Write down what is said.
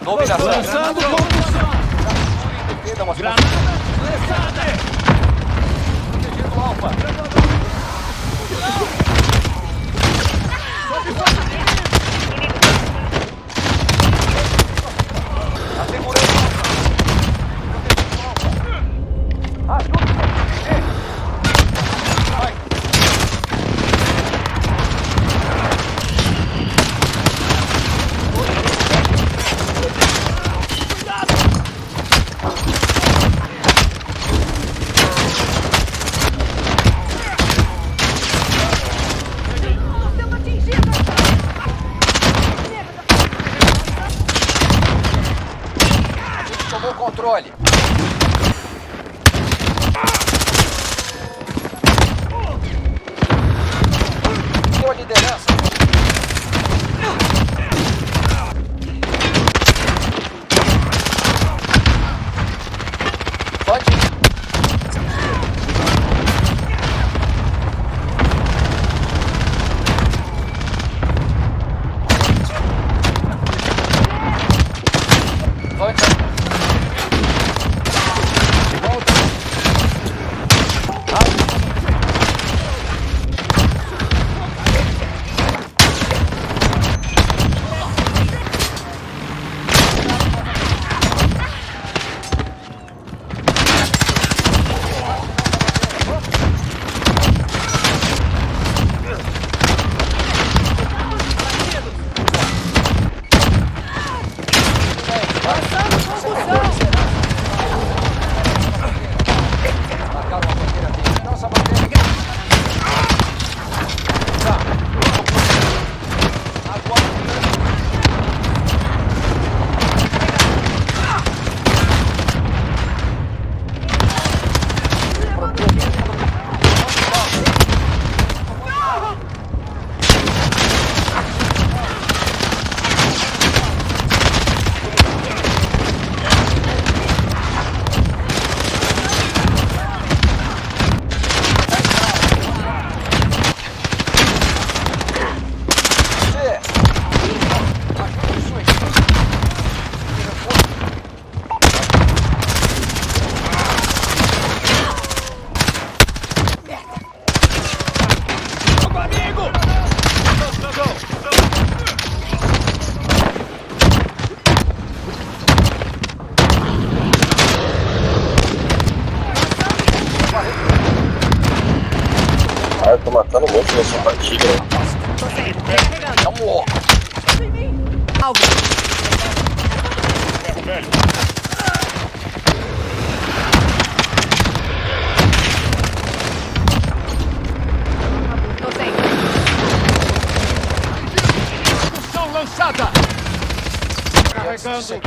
Dominação. Lançando condução. Defenda uma Granada lançada. protegendo o alfa. Assegurando o alfa. Ajude. Vai. Tomou o controle. Sua liderança. Pode ir. Pode ir. Marcaram a bandeira dele. Nossa bandeira. Tá. Agora. Eu tô matando muito nessa partida. Vamos. Alvo. Tô sem. Condução lançada. Carregando.